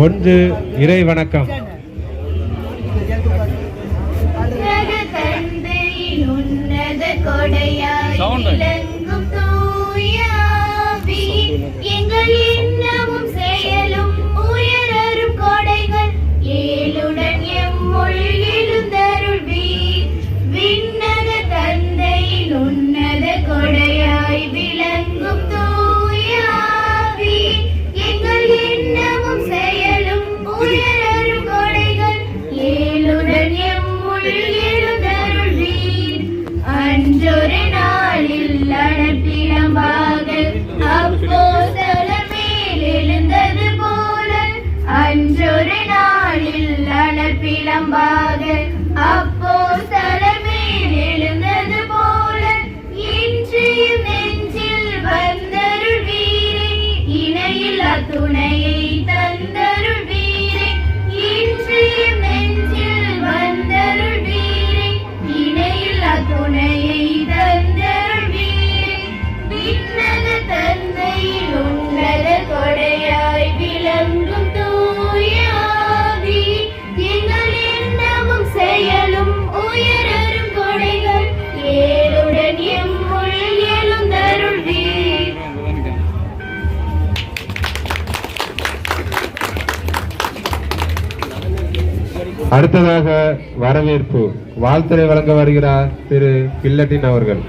ஒன்று இறை வணக்கம். அடுத்ததாக வரவேற்பு வாழ்த்துரை வழங்க வருகிறார் திரு கில்லட்டின் அவர்கள்.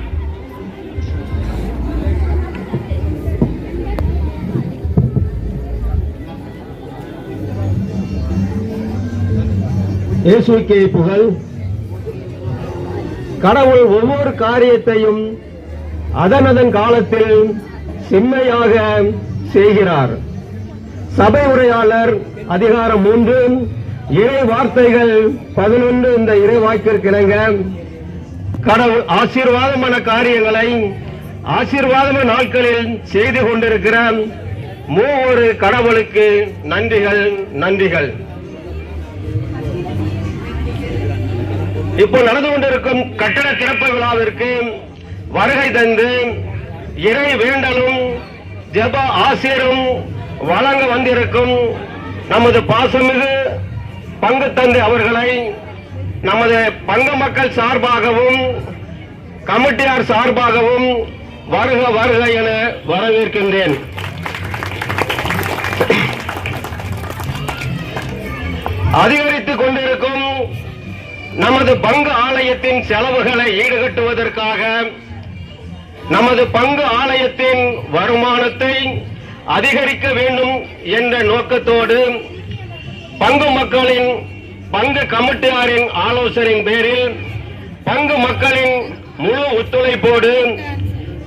இயேசுவுக்கே புகழ். கடவுள் ஒவ்வொரு காரியத்தையும் அதன் காலத்தில் செம்மையாக செய்கிறார். சபை உரையாளர் அதிகாரம் 3 இறை வார்த்தைகள் 11 இந்த இறை வாக்கிற்கு இணங்க கடவுள் ஆசீர்வாதமான காரியங்களை ஆசீர்வாதமான நாட்களில் செய்து கொண்டிருக்கிற மூவொரு கடவுளுக்கு நன்றிகள் நன்றிகள். இப்போ நடந்து கொண்டிருக்கும் கட்டட திறப்பு விழாவிற்கு வருகை தந்து இறை வேண்டலும் ஜெப ஆசீரும் வழங்க வந்திருக்கும் நமது பாசமிகு பங்கு தந்தை அவர்களை நமது பங்கு மக்கள் சார்பாகவும் கமிட்டியார் சார்பாகவும் வருக வருக என வரவேற்கின்றேன். அதிகரித்துக் கொண்டிருக்கும் நமது பங்கு ஆலயத்தின் செலவுகளை ஈடுகட்டுவதற்காக நமது பங்கு ஆலயத்தின் வருமானத்தை அதிகரிக்க வேண்டும் என்ற நோக்கத்தோடு பங்கு மக்களின் பங்கு கமிட்டியாரின் ஆலோசனையின் பேரில் பங்கு மக்களின் முழு ஒத்துழைப்போடு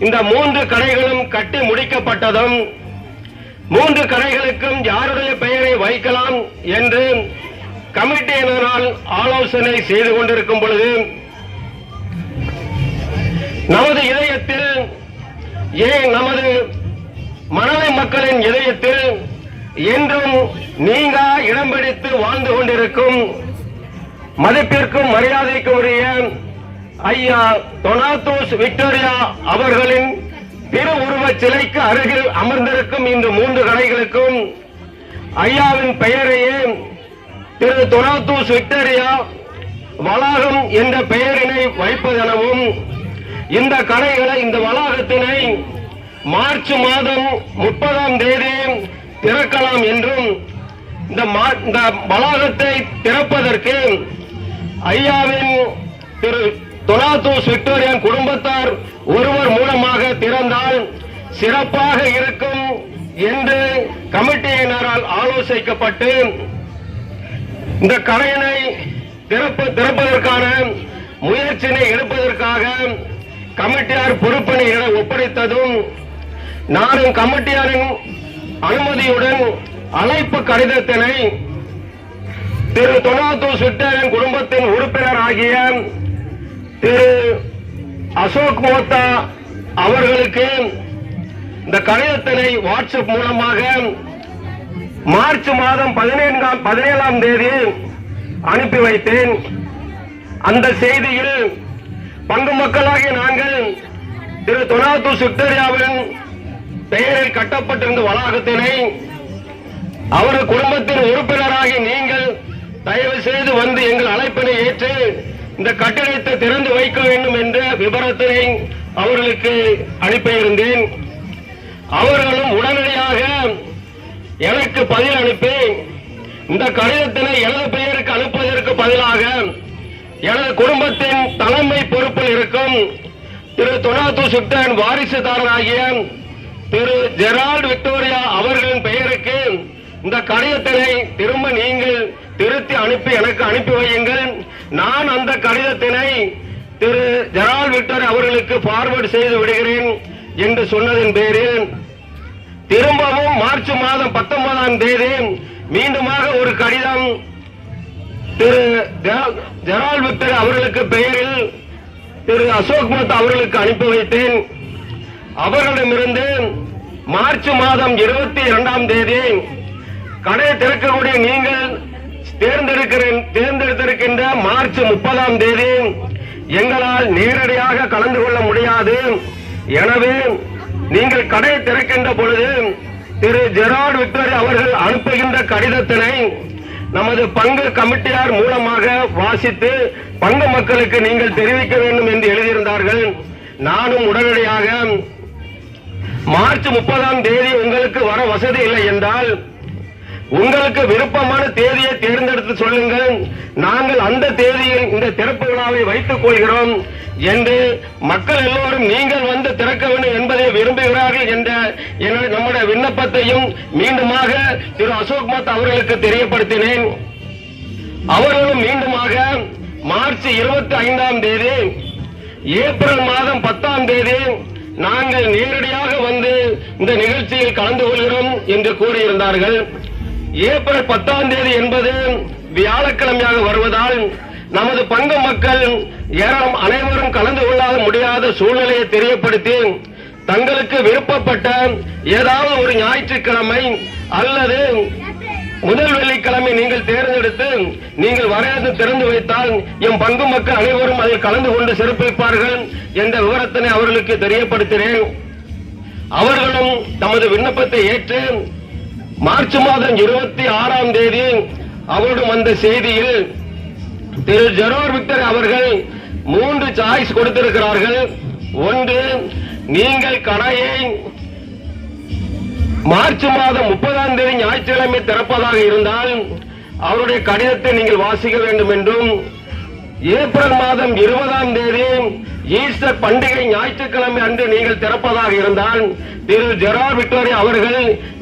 இந்த 3 கடைகளும் கட்டி முடிக்கப்பட்டதும் 3 கடைகளுக்கும் யாருடைய பெயரை வைக்கலாம் என்று கமிட்டியினரால் ஆலோசனை செய்து கொண்டிருக்கும் பொழுது நமது இதயத்தில் நமது மணலை மக்களின் இதயத்தில் என்றும் நீங்க இடம் பிடித்து வாழ்ந்து கொண்டிருக்கும் மதிப்பிற்கும் மரியாதைக்கும் உரிய ஐயா டொனாட்டோஸ் விக்டோரியா அவர்களின் திருவுருவச் சிலைக்கு அருகில் அமர்ந்திருக்கும் இந்த 3 கடைகளுக்கும் ஐயாவின் பெயரையே திரு டொனாட்டோஸ் விக்டோரியா வளாகம் என்ற பெயரினை வைப்பதெனவும் இந்த கடைகளை இந்த வளாகத்தினை மார்ச் மாதம் 30ஆம் தேதி திறக்கலாம் என்றும் இந்த வளாகத்தை திறப்பதற்கு ஐயாவின் திரு டொனாட்டோஸ் விக்டோரியா குடும்பத்தார் ஒருவர் மூலமாக திறந்தால் சிறப்பாக இருக்கும் என்று கமிட்டியினரால் ஆலோசிக்கப்பட்டு இந்த கடையினை திறப்பதற்கான முயற்சியை எடுப்பதற்காக கமிட்டியார் பொறுப்பினை ஒப்படைத்ததும் நானும் கமிட்டியாரின் அனுமதியுடன் அழைப்பு கடிதத்தினை திரு டொனாட்டோஸ் விக்டோரியா குடும்பத்தின் உறுப்பினர் ஆகிய திரு அசோக் மோத்தா அவர்களுக்கு இந்த கடிதத்தினை வாட்ஸ்அப் மூலமாக மார்ச் மாதம் 17ஆம் தேதி அனுப்பி வைத்தேன். அந்த செய்தியில் பங்கு மக்களாகிய நாங்கள் திரு டொனாட்டோஸ் விக்டோரியாவின் பெயரில் கட்டப்பட்டிருந்த வளாகத்தினை அவரது குடும்பத்தின் உறுப்பினராகி நீங்கள் தயவு செய்து வந்து எங்கள் அழைப்பினை ஏற்று இந்த கட்டிடத்தை திறந்து வைக்க வேண்டும் என்ற விபரத்தினை அவர்களுக்கு அனுப்பியிருந்தேன். அவர்களும் உடனடியாக எனக்கு பதில் அனுப்பி இந்த கடிதத்தினை எனது பெயருக்கு அனுப்புவதற்கு பதிலாக எனது குடும்பத்தின் தலைமை பொறுப்பில் இருக்கும் திரு தொனாது சுல்தான் வாரிசுதாரராகிய திரு ஜெரால்ட் விக்டோரியா அவர்களின் பெயருக்கு இந்த கடிதத்தினை திரும்ப நீங்கள் திருத்தி அனுப்பி எனக்கு அனுப்பி வையுங்கள். நான் அந்த கடிதத்தினை திரு ஜெரால்ட் விக்டோரியா அவர்களுக்கு ஃபார்வர்ட் செய்து விடுகிறேன் என்று சொன்னதன் பேரில் திரும்பவும் மார்ச் மாதம் 19ஆம் தேதி மீண்டுமாக ஒரு கடிதம் திரு ஜெரால்ட் விக்டோரியா அவர்களுக்கு பெயரில் திரு அசோக் மெஹ்தா அவர்களுக்கு அனுப்பி வைத்தேன். அவர்களிடமிருந்து மார்ச் மாதம் 22ஆம் தேதி கடை திறக்கக்கூடிய நீங்கள் தேர்ந்தெடுத்திருக்கின்ற மார்ச் 30ஆம் தேதி எங்களால் நேரடியாக கலந்து கொள்ள முடியாது. எனவே நீங்கள் கடை திறக்கின்ற பொழுது திரு ஜெரால்ட் விக்டோரியா அவர்கள் அனுப்புகின்ற கடிதத்தினை நமது பங்கு கமிட்டியார் மூலமாக வாசித்து பங்கு மக்களுக்கு நீங்கள் தெரிவிக்க வேண்டும் என்று எழுதியிருந்தார்கள். நானும் உடனடியாக மார்ச் 30ஆம் தேதி உங்களுக்கு வர வசதி இல்லை என்றால் உங்களுக்கு விருப்பமான தேதியை தேர்ந்தெடுத்து சொல்லுங்கள், நாங்கள் அந்த தேதியில் இந்த திறப்பு விழாவை வைத்துக் கொள்கிறோம் என்று மக்கள் எல்லோரும் நீங்கள் வந்து திறக்க வேண்டும் என்பதை விரும்புகிறார்கள் என்ற நம்முடைய விண்ணப்பத்தையும் மீண்டுமாக திரு அசோக் மெஹ்தா அவர்களுக்கு தெரியப்படுத்தினேன். அவர்களும் மீண்டுமாக மார்ச் 25ஆம் தேதி ஏப்ரல் மாதம் 10ஆம் தேதி நாங்கள் நேரடியாக வந்து இந்த நிகழ்ச்சியில் கலந்து கொள்கிறோம் என்று கூறியிருந்தார்கள். ஏப்ரல் 10ஆம் தேதி என்பது வியாழக்கிழமையாக வருவதால் நமது பங்கு மக்கள் அனைவரும் கலந்து கொள்ள முடியாத சூழ்நிலையை தெரியப்படுத்தி தங்களுக்கு விருப்பப்பட்ட ஏதாவது ஒரு ஞாயிற்றுக்கிழமை அல்லது முதல் வெள்ளிக்கிழமை நீங்கள் தேர்ந்தெடுத்து நீங்கள் வரையாது திறந்து வைத்தால் எம் பங்கு மக்கள் அனைவரும் அதில் கலந்து கொண்டு சிறப்பிப்பார்கள் என்ற விவரத்தினை அவர்களுக்கு தெரியப்படுத்தினேன். அவர்களும் தமது விண்ணப்பத்தை ஏற்று மார்ச் மாதம் 26ஆம் தேதி அவரிடம் வந்த செய்தியில் திரு ஜெரால்ட் விக்டோரியா அவர்கள் 3 சாய்ஸ் கொடுத்திருக்கிறார்கள். ஒன்று, நீங்கள் கடையை மார்ச் மாதம் 30ஆம் தேதி ஞாயிற்றுக்கிழமை திறப்பதாக இருந்தால் அவருடைய கடிதத்தை நீங்கள் வாசிக்க வேண்டும் என்றும், ஏப்ரல் மாதம் 20ஆம் தேதி ஈஸ்டர் பண்டிகை ஞாயிற்றுக்கிழமை அன்று நீங்கள் திறப்பதாக இருந்தால் திரு ஜெரால்ட் விக்டோரியா அவர்கள்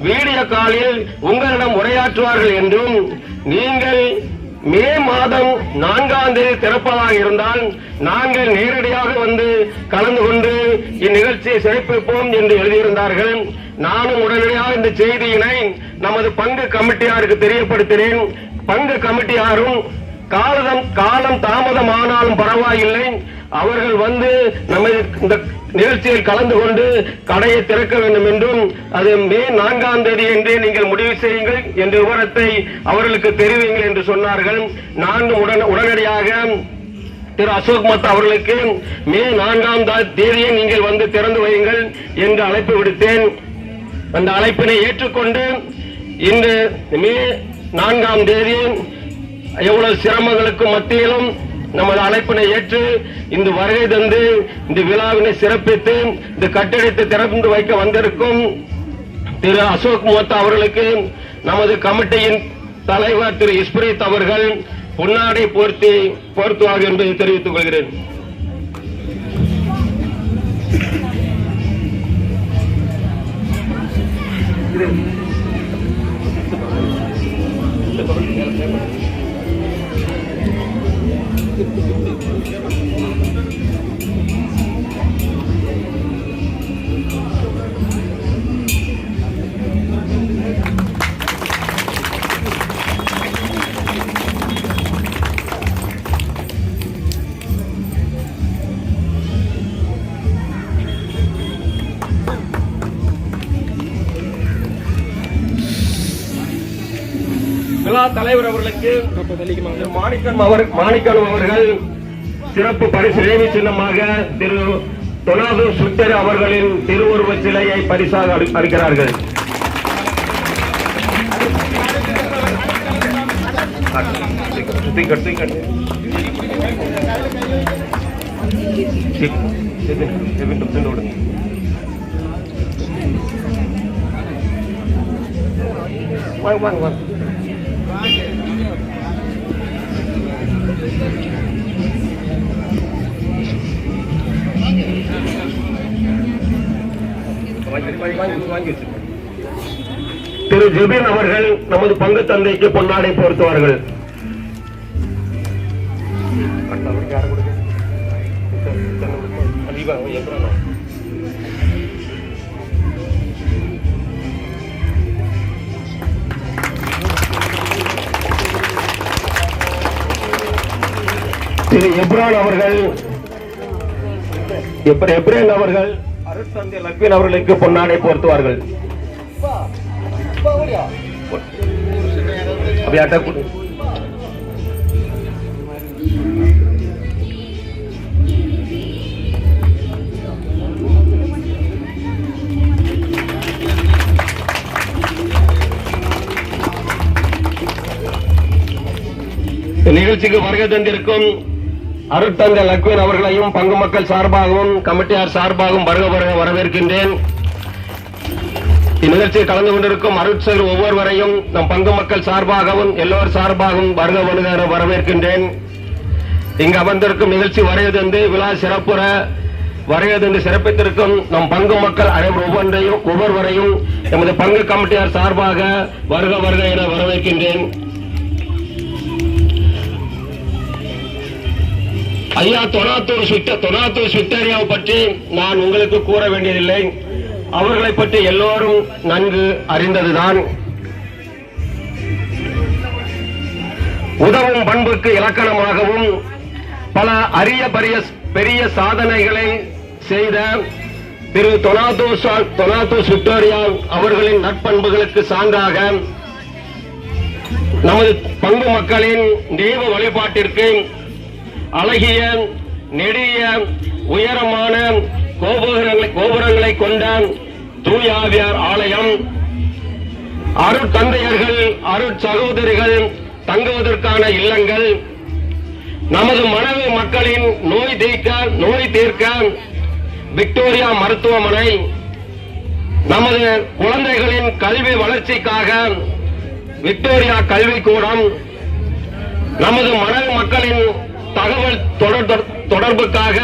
வீடியோ காலில் உங்களிடம் உரையாற்றுவார்கள் என்றும், நீங்கள் மே மாதம் 4ஆம் தேதி திறப்பதாக இருந்தால் நாங்கள் நேரடியாக வந்து கலந்து கொண்டு இந்நிகழ்ச்சியை சிறப்பிப்போம் என்று எழுதியிருந்தார்கள். நானும் உடனடியாக இந்த செய்தியினை நமது பங்கு கமிட்டியாருக்கு தெரியப்படுத்தினேன். பங்கு கமிட்டியாரும் காலம் தாமதமானாலும் பரவாயில்லை, அவர்கள் வந்து நமது இந்த நிகழ்ச்சியில் கலந்து கொண்டு கடையை திறக்க வேண்டும் என்றும், அது மே 4ஆம் தேதி என்றே நீங்கள் முடிவு செய்யுங்கள் என்ற விவரத்தை அவர்களுக்கு தெரிவிங்கள் என்று சொன்னார்கள். நானும் உடனடியாக திரு அசோக் மெஹ்தா அவர்களுக்கு மே 4ஆம் தேதியை நீங்கள் வந்து திறந்து வையுங்கள் என்று அழைப்பு விடுத்தேன். அந்த அழைப்பினை ஏற்றுக்கொண்டு இன்று மே 4ஆம் தேதி எவ்வளவு சிரமங்களுக்கு மத்தியிலும் நமது அழைப்பினை ஏற்று இந்த வருகை தந்து இந்த விழாவினை சிறப்பித்து இந்த கட்டிடத்தை திறந்து வைக்க வந்திருக்கும் திரு அசோக் மெஹ்தா அவர்களுக்கு நமது கமிட்டியின் தலைவர் திரு இஸ்பிரித் அவர்கள் பொன்னாடை போர்த்துவார்கள் என்பதை தெரிவித்துக் கொள்கிறேன். விழா தலைவர் அவர்களுக்கு மாணிக்கம் அவர்கள் சிறப்பு பரிசு நினைவு சின்னமாக திரு தொனாது சுல்தான் அவர்களின் திருவுருவ சிலையை பரிசாக அளிக்கிறார்கள். வாங்க திரு ஜெபின் அவர்கள் நமது பங்கு தந்தைக்கு பொன்னாடை பொருத்துவார்கள். திரு எப்ரான் அவர்கள் அருட்தந்தை லக்ஷ்மன் அவர்களுக்கு பொன்னாடை போர்த்துவார்கள். நிகழ்ச்சிக்கு வருகை தந்திருக்கும் அருட்தந்தை லக்ஷ்மன் அவர்களையும் பங்கு மக்கள் சார்பாகவும் கமிட்டியார் சார்பாகவும் வருக வரவேற்கின்றேன். இந்நிகழ்ச்சியில் கலந்து கொண்டிருக்கும் அருட்சகர் ஒவ்வொருவரையும் நம் பங்கு மக்கள் சார்பாகவும் எல்லோர் சார்பாகவும் வருக வரவேற்கின்றேன். இங்கு அமர்ந்திருக்கும் நிகழ்ச்சி வருகை தந்து விழா சிறப்புற வருகை தந்து சிறப்பித்திருக்கும் நம் பங்கு மக்கள் ஒவ்வொருவரையும் எமது பங்கு கமிட்டியார் சார்பாக வருக என வரவேற்கின்றேன். ஐயா தொனாத்தூர் விக்டோரியாவை பற்றி நான் உங்களுக்கு கூற வேண்டியதில்லை. அவர்களை பற்றி எல்லோரும் நன்கு அறிந்ததுதான். உதவும் பண்புக்கு இலக்கணமாகவும் பல அரிய பெரிய சாதனைகளை செய்த திரு தொனாத்தூர் விக்டோரியா அவர்களின் நற்பண்புகளுக்கு சான்றாக நமது பங்கு மக்களின் தெய்வ வழிபாட்டிற்கு அழகிய நெடிய உயரமான கோபுரங்களை கொண்ட தூயாவியார் ஆலயம், அருட்தந்தையர்கள் அருட்சகோதரிகள் தங்குவதற்கான இல்லங்கள், நமது மனைவி மக்களின் நோய் தீர்க்க விக்டோரியா மருத்துவமனை, நமது குழந்தைகளின் கல்வி வளர்ச்சிக்காக விக்டோரியா கல்விக்கூடம், நமது மனைவி மக்களின் தகவல் தொடர்புக்காக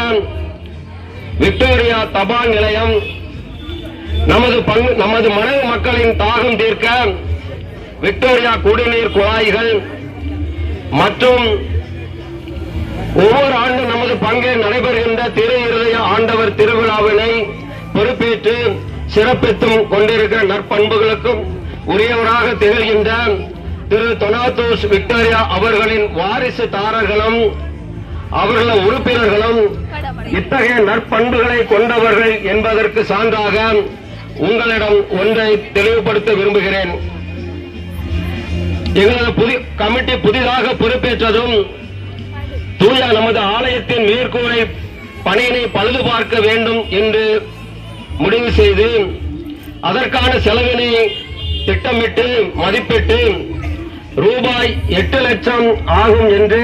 விக்டோரியா தபால் நிலையம், நமது மனைவி மக்களின் தாகம் தீர்க்க விக்டோரியா குடிநீர் குழாய்கள் மற்றும் ஒவ்வொரு ஆண்டும் நமது பங்கில் நடைபெறுகின்ற திரு இருதய ஆண்டவர் திருவிழாவினை பொறுப்பேற்று சிறப்பித்தும் கொண்டிருக்கிற நற்பண்புகளுக்கும் உரியவராக திகழ்கின்ற திரு தொனாத்தூர் விக்டோரியா அவர்களின் வாரிசுதாரர்களும் அவர்களது உறுப்பினர்களும் இத்தகைய நற்பண்புகளை கொண்டவர்கள் என்பதற்கு சான்றாக உங்களிடம் ஒன்றை தெளிவுபடுத்த விரும்புகிறேன். எங்களது கமிட்டி புதிதாக பொறுப்பேற்றதும் தூய நமது ஆலயத்தின் மேற்கூரை பணியினை பழுது பார்க்க வேண்டும் என்று முடிவு செய்து அதற்கான செலவினை திட்டமிட்டு மதிப்பிட்டு ரூபாய் 8 லட்சம் ஆகும் என்று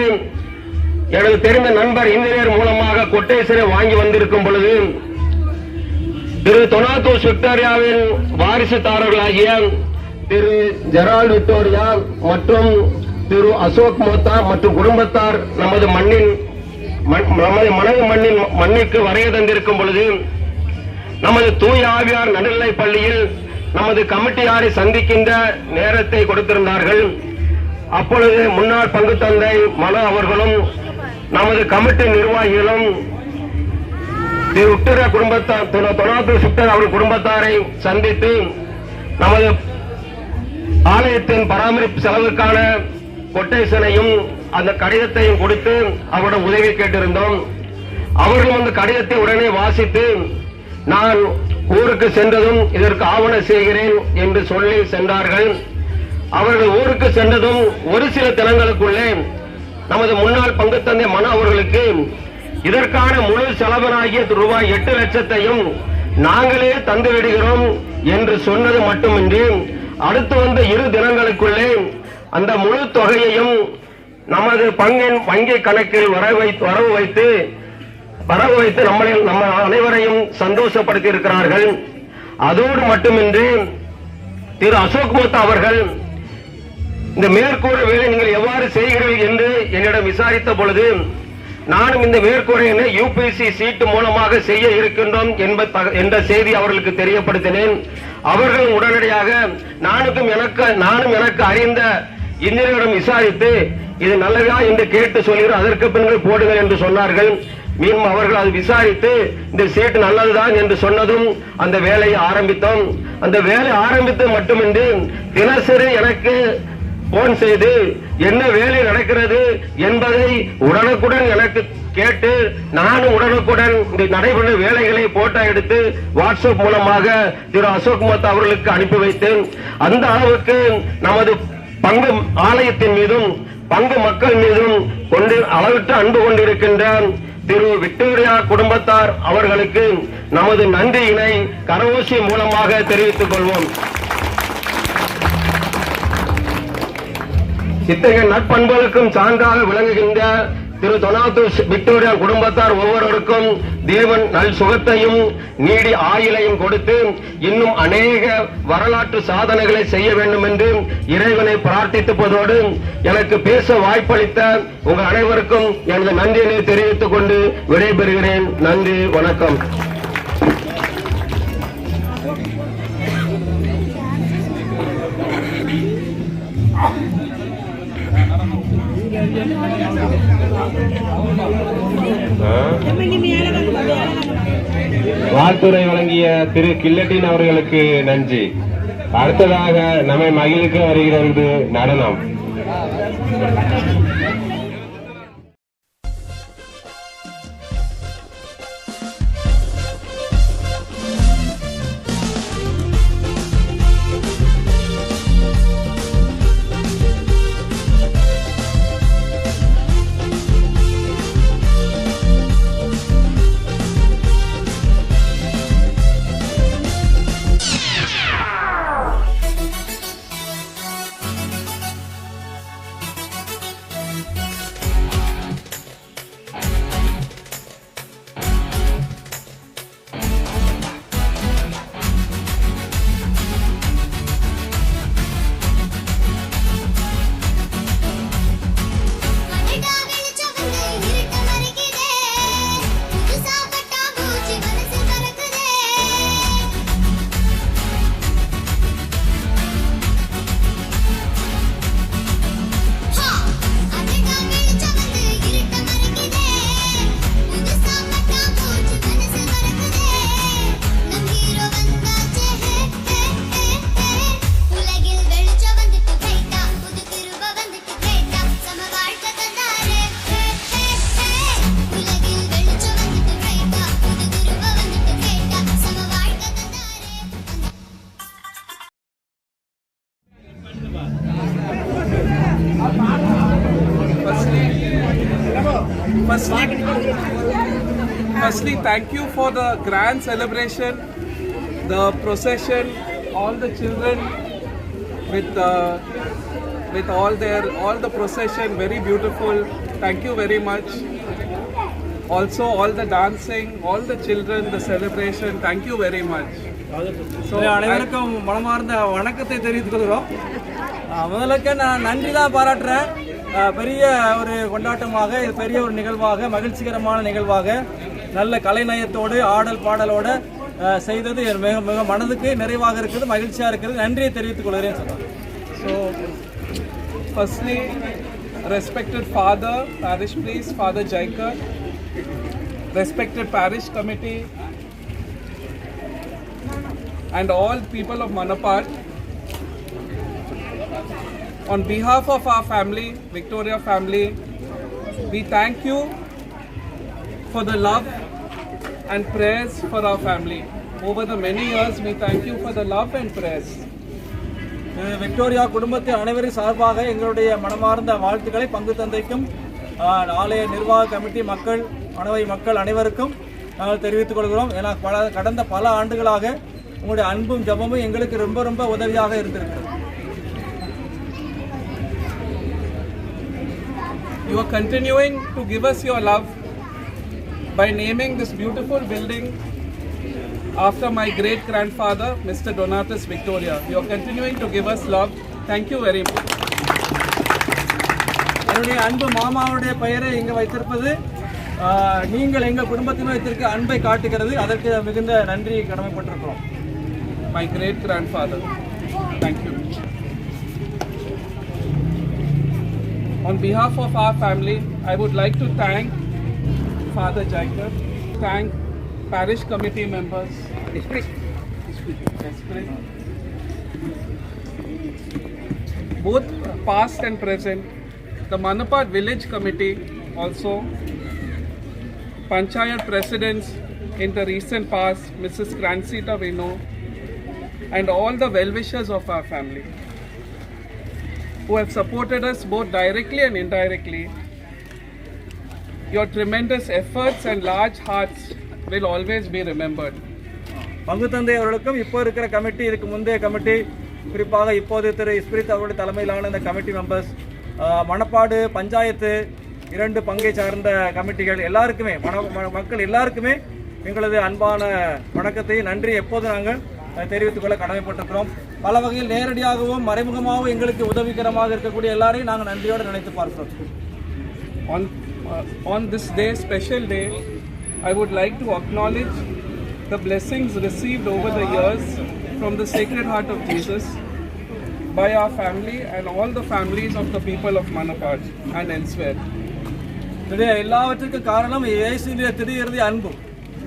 எனக்கு தெரிந்த நண்பர் இன்ஜினியர் மூலமாக கொட்டேஷனை வாங்கி வந்திருக்கும் பொழுது திரு தொனாத்தூர் விக்டோரியாவின் வாரிசுதாரர்களாகிய திரு ஜெரால்ட் விக்டோரியா மற்றும் திரு அசோக் மோத்தா மற்றும் குடும்பத்தார் நமது மனைவி மண்ணிற்கு வருகை தந்திருக்கும் பொழுது நமது தூய ஆவியார் நடுநிலை பள்ளியில் நமது கமிட்டியாரை சந்திக்கின்ற நேரத்தை கொடுத்திருந்தார்கள். அப்பொழுது முன்னாள் பங்கு தந்தை மனோ அவர்களும் நமது கமிட்டி நிர்வாகிகளும் திரு விக்டோரியா குடும்பத்தார் தொனாத்தூர் விக்டோரியா அவர்கள் குடும்பத்தாரை சந்தித்து நமது ஆலயத்தின் பராமரிப்பு செலவுக்கான கொட்டேஷனையும் அந்த கடிதத்தையும் கொடுத்து அவரிடம் உதவி கேட்டிருந்தோம். அவர்களும் அந்த கடிதத்தை உடனே வாசித்து நான் ஊருக்கு சென்றதும் இதற்கு ஆவணம் செய்கிறேன் என்று சொல்லி சென்றார்கள். அவர்கள் ஊருக்கு சென்றதும் ஒரு சில தினங்களுக்குள்ளே நமது முன்னாள் பங்கு தந்தை மனோ அவர்களுக்கு இதற்கான முழு செலவனாகிய ரூபாய் 8 லட்சத்தையும் நாங்களே தந்து விடுகிறோம் என்று சொன்னது மட்டுமின்றி அடுத்து வந்த 2 தினங்களுக்குள்ளே அந்த முழு தொகையையும் நமது பங்கின் வங்கி கணக்கில் வரவு வைத்து நம்ம அனைவரையும் சந்தோஷப்படுத்தி இருக்கிறார்கள். அதோடு மட்டுமின்றி திரு அசோக் மோத்தா அவர்கள் இந்த மேற்கூரை வேலை நீங்கள் எவ்வாறு செய்கிறீர்கள் என்று என்னிடம் விசாரித்த பொழுது நானும் இந்த மேற்கூரையினை யூபிசி சீட்டு மூலமாக செய்ய இருக்கின்றோம் என்ற செய்தி அவர்களுக்கு தெரியப்படுத்தினேன். அவர்கள் உடனடியாக நானும் எனக்கு அறிந்த இன்ஜினியரிடம் விசாரித்து இது நல்லதா என்று கேட்டு சொல்கிறோம், அதற்கு பின்னர் போடுங்கள் என்று சொன்னார்கள். மீண்டும் அவர்கள் அது விசாரித்து இந்த சீட்டு நல்லதுதான் என்று சொன்னதும் அந்த வேலையை ஆரம்பித்தோம். அந்த வேலை ஆரம்பித்து மட்டுமின்றி தினசரி எனக்கு போன் செய்து என்ன வேலை நடக்கிறது என்பதை உடனுக்குடன் எனக்கு கேட்டு நானும் உடனுக்குடன் நடைபெறும் வேலைகளை போட்டோ எடுத்து வாட்ஸ்அப் மூலமாக திரு அசோக் மோத்தா அவர்களுக்கு அனுப்பி வைத்தேன். அந்த அளவுக்கு நமது பங்கு ஆலயத்தின் மீதும் பங்கு மக்கள் மீதும் அளவிட்டு அன்பு கொண்டிருக்கின்ற திரு விக்டோரியா குடும்பத்தார் அவர்களுக்கு நமது நன்றியினை கரவோசி மூலமாக தெரிவித்துக் கொள்வோம். இத்தகைய நற்பண்புகளுக்கும் சான்றாக விளங்குகின்ற திரு டொனால்டோ விக்டோரியா குடும்பத்தார் ஒவ்வொருவருக்கும் தேவன் நல் சுகத்தையும் நீடி ஆயுளையும் கொடுத்து இன்னும் அநேக வரலாற்று சாதனைகளை செய்ய வேண்டும் என்று இறைவனை பிரார்த்திப்பதோடு எனக்கு பேச வாய்ப்பளித்த உங்கள் அனைவருக்கும் எனது நன்றியினை தெரிவித்துக் கொண்டு விடைபெறுகிறேன். நன்றி, வணக்கம். வாழ்த்துரை வழங்கிய திரு கில்லட்டின் அவர்களுக்கு நன்றி. அடுத்ததாக நம்மை மகிழ்க்க வருகிறது நடனம். Firstly, thank you for the grand celebration, the procession, all the children with all the procession, very beautiful. Thank you very much. Also, all the dancing, all the children, the celebration. Thank you very much. So அனைவருக்கும் மனமார்ந்த வணக்கத்தை தெரிவித்துக் கொள்கிறோம். முதலுக்கு நான் நன்றி தான் பாராட்டுறேன். பெரிய ஒரு கொண்டாட்டமாக, இது பெரிய ஒரு நிகழ்வாக, மகிழ்ச்சிகரமான நிகழ்வாக, நல்ல கலைநயத்தோடு ஆடல் பாடலோடு செய்தது மிக மிக மனதுக்கு நிறைவாக இருக்குது, மகிழ்ச்சியாக இருக்குது. நன்றியை தெரிவித்துக் கொள்கிறேன் சொன்னார். So, firstly, respected Father, Parish Priest, Father Jaikar, respected Parish Committee, and all people of Manapart, on behalf of our family, Victoria family, we thank you for the love and prayers for our family. Over the many years, we thank you for the love and prayers. Victoria குடும்பத்தின் அனைவரின் சார்பாக எங்களுடைய மனமார்ந்த வாழ்த்துக்களை பங்கு தந்தைக்கும் ஆலய நிர்வாக கமிட்டி மக்கள் மக்கள் அனைவருக்கும் நாங்கள் தெரிவித்துக் கொள்கிறோம். ஏன்னா கடந்த பல ஆண்டுகளாக உங்களுடைய அன்பும் ஜபமும் எங்களுக்கு ரொம்ப ரொம்ப உதவியாக இருந்திருக்கிறது. You are continuing to give us your love by naming this beautiful building after my great-grandfather, Mr. Donatus Victoria. You are continuing to give us love. Thank you very much. என்னுடைய அன்பு மாமாவுடைய பெயரை இங்கே வைத்திருப்பது நீங்கள் எங்கள் குடும்பத்தினர் வைத்திருக்க அன்பை காட்டுகிறது. அதற்கு மிகுந்த நன்றி கடமைப்பட்டிருக்கிறோம். My great-grandfather. Thank you. On behalf of our family, I would like to thank Father Jacob, thank parish committee members, both past and present, the Manapad village committee also, Panchayat presidents in the recent past, Mrs. Kransita Vino, and all the well-wishers of our family who have supported us both directly and indirectly. Your tremendous efforts and large hearts will always be remembered. பங்கு தந்தை அவர்களுக்கும் இப்போ இருக்கிற committee, இதுக்கு முந்தைய committee, குறிப்பாக இப்போது திரு இஸ்பிரித் அவருடைய தலைமையிலான இந்த கமிட்டி மெம்பர்ஸ், மணப்பாடு பஞ்சாயத்து, 2 பங்கை சார்ந்த கமிட்டிகள் எல்லாருக்குமே, மக்கள் எல்லாருக்குமே எங்களது அன்பான வணக்கத்தை, நன்றி எப்போது நாங்கள் தெரிவித்துக் கொள்ள கடமைப்பட்டிருக்கிறோம். பல வகையில் நேரடியாகவும் மறைமுகமாகவும் எங்களுக்கு உதவிகரமாக இருக்கக்கூடிய எல்லாரையும் நாங்கள் நன்றியோடு நினைத்து பார்க்கிறோம். On this day, special day, I would like to acknowledge the blessings received over the years from the Sacred Heart of Jesus by our family and all the families of the people of Manapad and elsewhere. இது எல்லாவற்றுக்கும் காரணம் இயேசுடைய திரு அன்பு.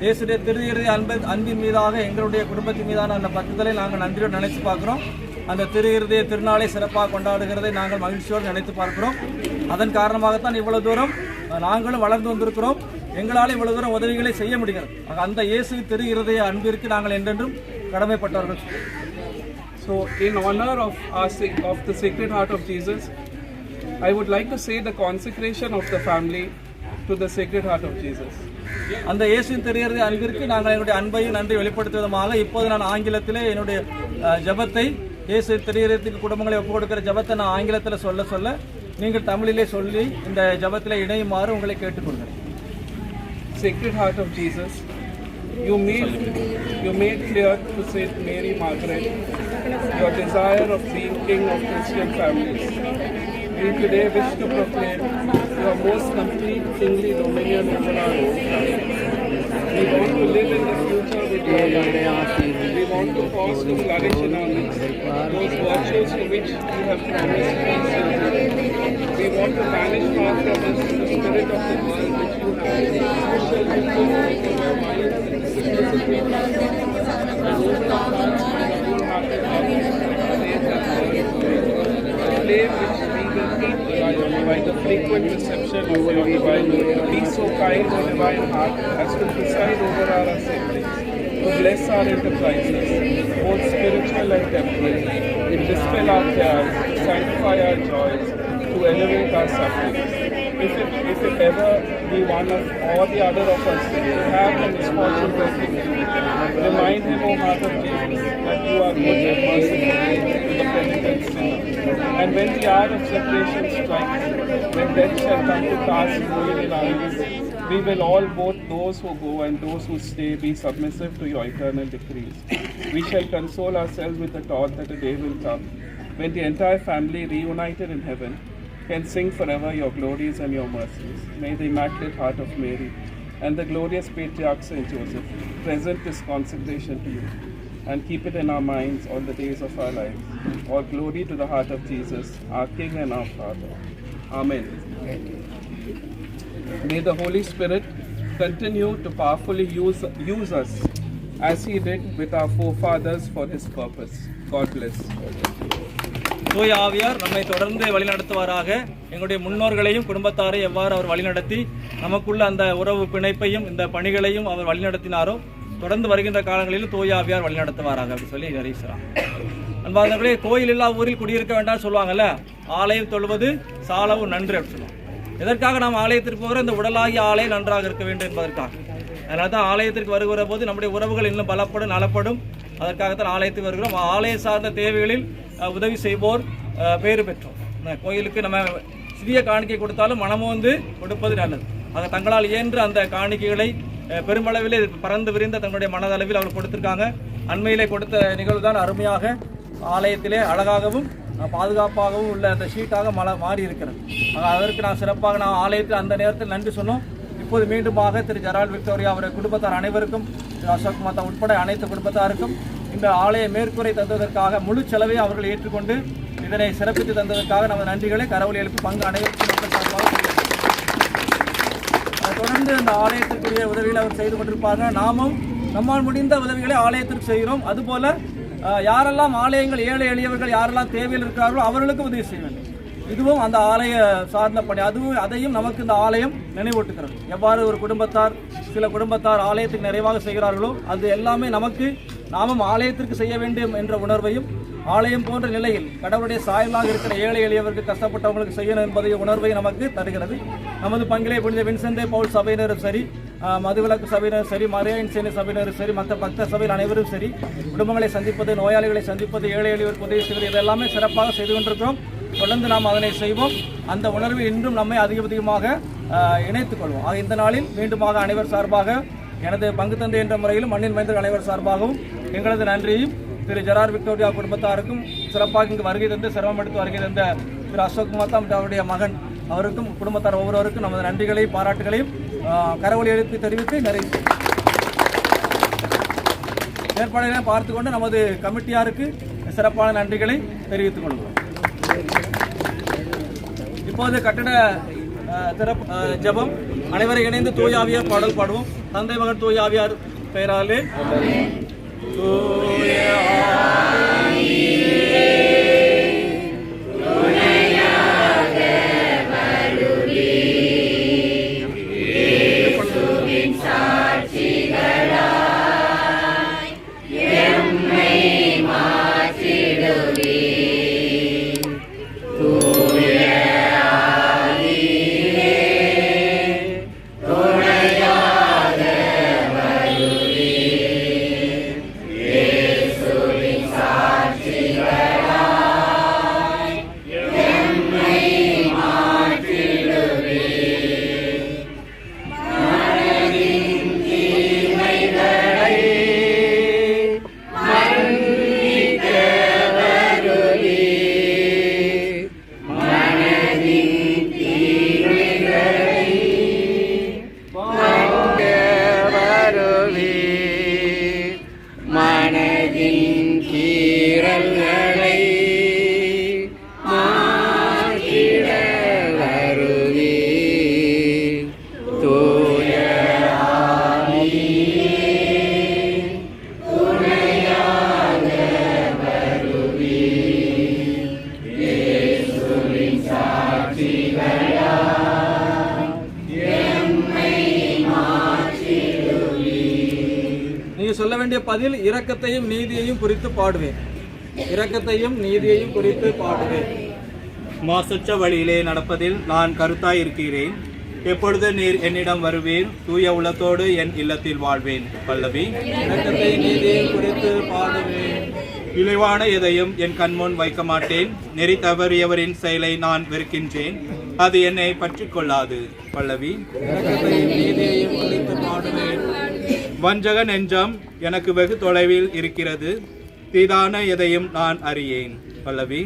இயேசுடைய திரு அன்பின் மீதாக எங்களுடைய குடும்பத்தின் மீதான அந்த பக்தரை நாங்கள் நன்றியோடு நினைத்து பார்க்கிறோம். அந்த திரு திருநாளை சிறப்பாக கொண்டாடுகிறதை நாங்கள் மகிழ்ச்சியோடு நினைத்து பார்க்கிறோம். அதன் காரணமாகத்தான் இவ்வளவு தூரம் நாங்களும் வளர்ந்து வந்திருக்கிறோம். எங்களால் இவ்வளவு தூரம் உதவிகளை செய்ய முடிகிறது. அந்த இயேசு திரு அன்பிற்கு நாங்கள் என்றென்றும் கடமைப்பட்டவர்கள். So, in honor of the Sacred Heart of Jesus, I would like to say the consecration of the family to the Sacred Heart of Jesus. அந்த இயேசுவின் திரு அன்பிற்கு நாங்கள் எங்களுடைய அன்பையும் நன்றி வெளிப்படுத்துவதமாக இப்போது நான் ஆங்கிலத்திலே என்னுடைய ஜபத்தை, இயேசு திரு குடும்பங்களை ஒப்புக் கொடுக்கிற ஜபத்தை நான் ஆங்கிலத்தில் சொல்ல நீங்கள் தமிழிலே சொல்லி இந்த ஜபத்தில் இணையுமாறு உங்களை கேட்டுக்கொள்கிறேன். Sacred Heart of Jesus, you made clear to Saint Mary Margaret your desire of being King of Christian families. We today wish to proclaim your most complete kingly dominion over our own family. We want to live in the future with your guidance. We want to cause to flourish in our midst those virtues to which you have promised us. We want to banish far from us the spirit of the world which you have by the frequent reception of your divine will. Be so kind, O divine heart, as to preside over our assemblies, to bless our enterprises, both spiritual and temporal, dispel our cares, sanctify our joys, to elevate our sufferings. If it ever be one of or the other of us to have the misfortune to remind him, O Heart of Jesus, that you are good and merciful to the penitent sinner. And when the hour of separation strikes, when death shall come to cast ruin in our midst, we will all, both those who go and those who stay, be submissive to your eternal decrees. We shall console ourselves with the thought that a day will come when the entire family, reunited in heaven, can sing forever your glories and your mercies. May the Immaculate Heart of Mary and the glorious Patriarch Saint Joseph present this consecration to you and keep it in our minds all the days of our lives. All glory to the Heart of Jesus, our King and our Father. Amen. May the Holy Spirit continue to powerfully use us as He did with our forefathers for His purpose. God bless. தூய ஆவியார் நம்மை தொடர்ந்து வழிநடத்துவாராக. எங்களுடைய முன்னோர்களையும் குடும்பத்தாரை எவ்வாறு அவர் வழிநடத்தி நமக்குள்ள அந்த உறவு பிணைப்பையும் இந்த பணிகளையும் அவர் வழிநடத்தினாரோ தொடர்ந்து வருகின்ற காலங்களிலும் தூய ஆவியார் வழிநடத்துவாராக அப்படி சொல்லி அறிவிக்கிறார். அன்பார்ந்தவர்களே, கோயில் இல்லா ஊரில் குடியிருக்க வேண்டாம் சொல்லுவாங்கல்ல, ஆலயம் தொழுவது சாலவு நன்று அப்படின்னு சொல்லுவாங்க. எதற்காக நாம் ஆலயத்திற்கு போகிற இந்த உடலாகிய ஆலயம் நன்றாக இருக்க வேண்டும் என்பதற்காக. அதனால தான் ஆலயத்திற்கு வருகிற போது நம்முடைய உறவுகள் இன்னும் பலப்படும் நலப்படும். அதற்காகத்தான் ஆலயத்துக்கு வருகிறோம். ஆலயம் சார்ந்த தேவைகளில் உதவி செய்வோர் பேறு பெற்றோம். கோயிலுக்கு நம்ம சிறிய காணிக்கை கொடுத்தாலும் மனமும் வந்து கொடுப்பது நல்லது. ஆக தங்களால் இயன்ற அந்த காணிக்கைகளை பெருமளவில் பறந்து விரிந்த தங்களுடைய மனதளவில் அவர் கொடுத்திருக்காங்க. அண்மையிலே கொடுத்த நிகழ்வு தான் அருமையாக ஆலயத்திலே அழகாகவும் பாதுகாப்பாகவும் உள்ள அந்த ஷீட்டாக மாறி இருக்கிறது. அதற்கு நான் சிறப்பாக ஆலயத்தில் அந்த நேரத்தில் நன்றி சொன்னோம். இப்போது மீண்டுமாக திரு ஜெரால்ட் விக்டோரியா அவருடைய குடும்பத்தார் அனைவருக்கும், அசோக் மாதா உட்பட அனைத்து குடும்பத்தாருக்கும் இந்த ஆலய மேற்கூரை தந்ததற்காக முழு செலவையும் அவர்கள் ஏற்றுக்கொண்டு இதனை சிறப்பித்து தந்ததற்காக நமது நன்றிகளை கரவொலி எழுப்பி பங்கு அனைவருக்கும் தொடர்ந்து இந்த ஆலயத்திற்குரிய உதவிகளை அவர் செய்து கொண்டிருப்பாங்க. நாமும் நம்மால் முடிந்த உதவிகளை ஆலயத்திற்கு செய்கிறோம். அதுபோல யாரெல்லாம் ஆலயங்கள் ஏழை எளியவர்கள் யாரெல்லாம் தேவையில் இருக்கிறார்களோ அவர்களுக்கு உதவி செய்ய வேண்டும். இதுவும் அந்த ஆலய சார்ந்த பணி. அதையும் நமக்கு இந்த ஆலயம் நினைவூட்டுகிறது. எவ்வாறு ஒரு குடும்பத்தார் சில குடும்பத்தார் ஆலயத்துக்கு நிறைவாக செய்கிறார்களோ அது எல்லாமே நாமும் ஆலயத்திற்கு செய்ய வேண்டும் என்ற உணர்வையும், ஆலயம் போன்ற நிலையில் கடவுளுடைய சாயலாக இருக்கிற ஏழை எளியவர்களுக்கு கஷ்டப்பட்டவங்களுக்கு செய்யணும் என்பதை உணர்வை நமக்கு தருகிறது. நமது பங்கிலே புனித வின்சென்ட் பவுல் சபையினரும் சரி, மதுவிலக்கு சபையினரும் சரி, மரியாயின் சேனை சபையினரும் சரி, மற்ற பக்த சபையில் அனைவரும் சரி, குடும்பங்களை சந்திப்பது, நோயாளிகளை சந்திப்பது, ஏழை எளியவருக்கு உதவி செய்வது இதெல்லாமே சிறப்பாக செய்து கொண்டிருக்கிறோம். தொடர்ந்து நாம் அதனை செய்வோம். அந்த உணர்வில் இன்றும் நம்மை அதிகமாக இணைத்துக் கொள்வோம். ஆக இந்த நாளில் மீண்டுமாக அனைவர் சார்பாக எனது பங்கு தந்தை என்ற முறையிலும் மண்ணின் மைந்தர்கள் அனைவர் சார்பாகவும் எங்களது நன்றியையும் திரு ஜெரால்ட் விக்டோரியா குடும்பத்தாருக்கும், சிறப்பாக இங்கு வருகை தந்து சிரமம் எடுத்து வருகை தந்த திரு அசோக் மாதா அவருடைய மகன் அவருக்கும் குடும்பத்தார் ஒவ்வொருவருக்கும் நமது நன்றிகளையும் பாராட்டுகளையும் கரவொலி எழுப்பி தெரிவித்து நிறைவு ஏற்பாடுகளை பார்த்து கொண்டு நமது கமிட்டியாருக்கு சிறப்பான நன்றிகளை தெரிவித்துக் கொள்கிறோம். இப்போது கட்டட ஜெபம் அனைவரை இணைந்து தூயாவியார் பாடல் பாடுவோம். தந்தை மகன் தூயாவியார் பெயராலே சொல்ல வேண்டிய பதில் இரக்கத்தையும் நீதியையும் குறித்து பாடுவேன். இரக்கத்தையும் நீதியையும் குறித்து பாடுவேன். மாசற்ற வழியிலே நடப்பதில் நான் கருத்தாய் இருக்கிறேன். எப்பொழுது நீர் என்னிடம் வருவேன், தூய உள்ளத்தோடு என் இல்லத்தில் வாழ்வேன். பல்லவி. இரக்கத்தையும் நீதியையும் குறித்து பாடுவேன். இழிவான எதையும் என் கண்முன் வைக்க மாட்டேன். நெறி தவறியவரின் செயலை நான் வெறுக்கின்றேன், அது என்னை பற்றிக் கொள்ளாது. பல்லவி. இரக்கத்தையும் நீதியையும் குறித்து பாடுவேன். வஞ்சக நெஞ்சம் எனக்கு வெகு தொலைவில் இருக்கிறது, தீதான எதையும் நான் அறியேன். பல்லவி.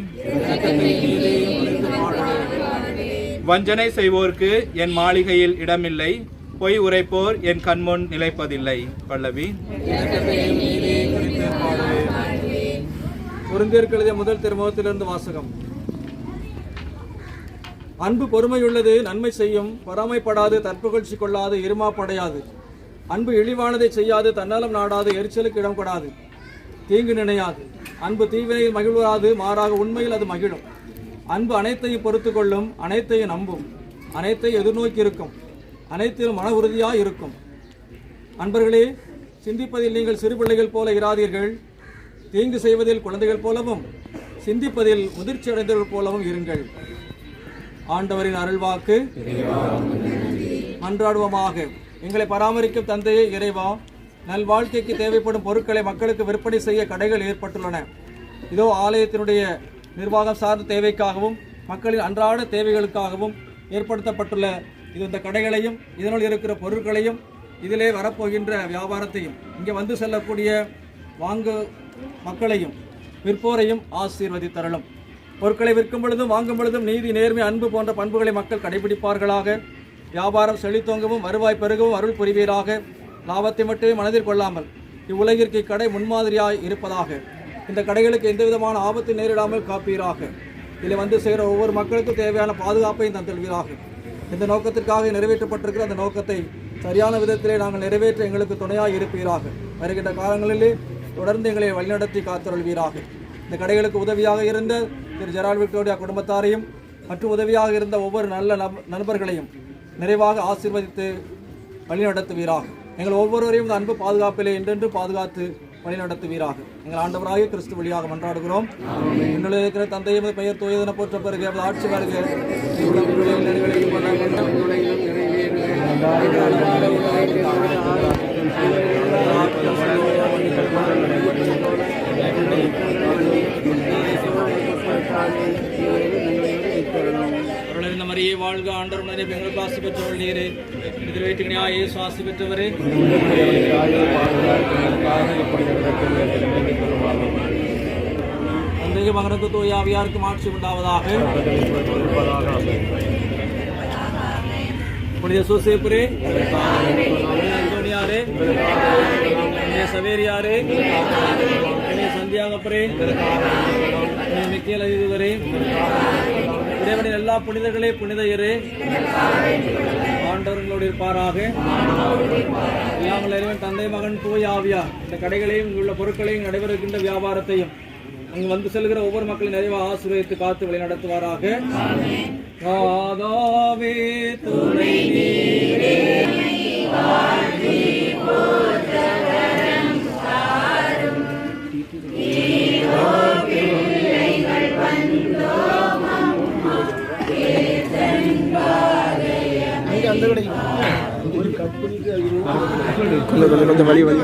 வஞ்சனை செய்வோர்க்கு என் மாளிகையில் இடமில்லை, பொய் உரைப்போர் என் கண்முன் நிலைப்பதில்லை. பல்லவி. கொரிந்தியருக்கு எழுதிய முதல் திருமுகத்திலிருந்து வாசகம். அன்பு பொறுமையுள்ளது, நன்மை செய்யும், பொறாமைப்படாது, தற்புகழ்ச்சி கொள்ளாது, இருமாப்படையாது. அன்பு இழிவானதை செய்யாது, தன்னலம் நாடாது, எரிச்சலுக்கு இடம் கொடாது, தீங்கு நினையாது. அன்பு தீவினையில் மகிழ்வாது, மாறாக உண்மையில் அது மகிழும். அன்பு அனைத்தையும் பொறுத்து கொள்ளும், அனைத்தையும் நம்பும், அனைத்தையும் எதிர்நோக்கி இருக்கும், அனைத்திலும் மன உறுதியாய் இருக்கும். அன்பர்களே, சிந்திப்பதில் நீங்கள் சிறு பிள்ளைகள் போல இராதீர்கள், தீங்கு செய்வதில் குழந்தைகள் போலவும், சிந்திப்பதில் முதிர்ச்சி அடைந்தவர்கள் போலவும் இருங்கள். ஆண்டவரின் அருள்வாக்கு. மன்றாடுவோமாக. எங்களை பராமரிக்கும் தந்தையே இறைவா, நல்வாழ்க்கைக்கு தேவைப்படும் பொருட்களை மக்களுக்கு விற்பனை செய்ய கடைகள் ஏற்பட்டுள்ளன. இதோ ஆலயத்தினுடைய நிர்வாகம் சார்ந்த தேவைக்காகவும் மக்களின் அன்றாட தேவைகளுக்காகவும் ஏற்படுத்தப்பட்டுள்ள இந்த கடைகளையும் இதனுள் இருக்கிற பொருட்களையும் இதிலே வரப்போகின்ற வியாபாரத்தையும் இங்கே வந்து செல்லக்கூடிய மக்களையும் விற்போரையும் ஆசீர்வதித்தருளும். பொருட்களை விற்கும் பொழுதும் வாங்கும் பொழுதும் நீதி, நேர்மை, அன்பு போன்ற பண்புகளை மக்கள் கடைபிடிப்பார்களாக. வியாபாரம் செழித்தோங்கவும் வருவாய் பெருகவும் அருள் புரிவீராக. லாபத்தை மட்டுமே மனதில் கொள்ளாமல் இவ்வுலகிற்கு இக்கடை முன்மாதிரியாய் இருப்பதாக. இந்த கடைகளுக்கு எந்தவிதமான ஆபத்து நேரிடாமல் காப்பீராக. இதில் வந்து சேர ஒவ்வொரு மக்களுக்கும் தேவையான பாதுகாப்பையும் தந்தல்வீராக. இந்த நோக்கத்திற்காக நிறைவேற்றப்பட்டிருக்கிற அந்த நோக்கத்தை சரியான விதத்திலே நாங்கள் நிறைவேற்ற எங்களுக்கு துணையாக இருப்பீராக. வருகின்ற காலங்களிலே தொடர்ந்து எங்களை வழிநடத்தி காத்தருள்வீராக. இந்த கடைகளுக்கு உதவியாக இருந்த திரு ஜெரால்ட் விக்டோரியா குடும்பத்தாரையும் மற்றும் உதவியாக இருந்த ஒவ்வொரு நல்ல நண்பர்களையும் நிறைவாக ஆசீர்வதித்து வழிநடத்துவீராக. எங்கள் ஒவ்வொருவரையும் இந்த அன்பு பாதுகாப்பிலே என்றென்று பாதுகாத்து வழிநடத்துவீராக. எங்கள் ஆண்டவராகிய கிறிஸ்து வழியாக மன்றாடுகிறோம். என்னுடைய இருக்கிற தந்தையும் பெயர் தூயதென போற்ற பிறகு அவரது ஆட்சி வருக. இந்த மரியே வாழ்க, ஆண்டவர் உடனே பெண்களுக்கு ஆசி பெற்றவள் நீரே. இதில் வைத்துக்கணியா இயேசு ஆசி பெற்றவரே. தந்தையும் மகனுக்கு தூய ஆவியாருக்கும் ஆட்சி உண்டாவதாக. புனித சூசேப்புரே, அந்தோனியாரே, புனித சவேரியாரே, புனித சந்தியாகப்பரே, புனித மிக்கேல் அதிதூதரே, இறைவனின் எல்லா புனிதர்களே, புனிதையரே, ஆண்டவர்களோடு இருப்பாராக. இல்லாமல் இறைவன் தந்தை, மகன், தூய ஆவியார் இந்த கடைகளையும் இங்குள்ள பொருட்களையும் நடைபெறுகின்ற வியாபாரத்தையும் அங்கு வந்து செல்கிற ஒவ்வொரு மக்களின் நிறைவாக ஆசீர்வதித்து காத்து வழி நடத்துவாராக. மாதாவே துணை நீரே, கொஞ்சம் வழி வழி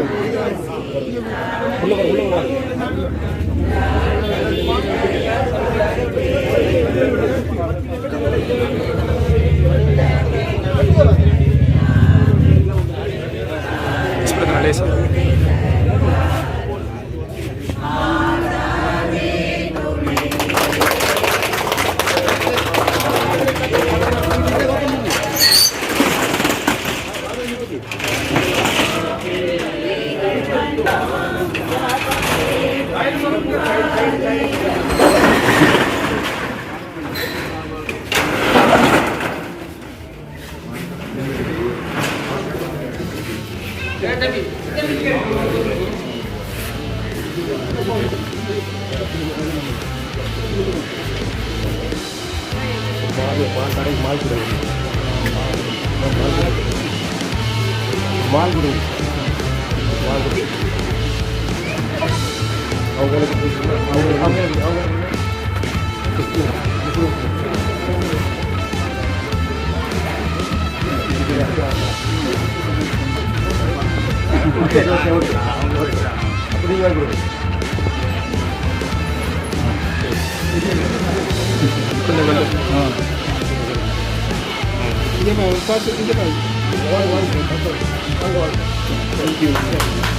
Thank you.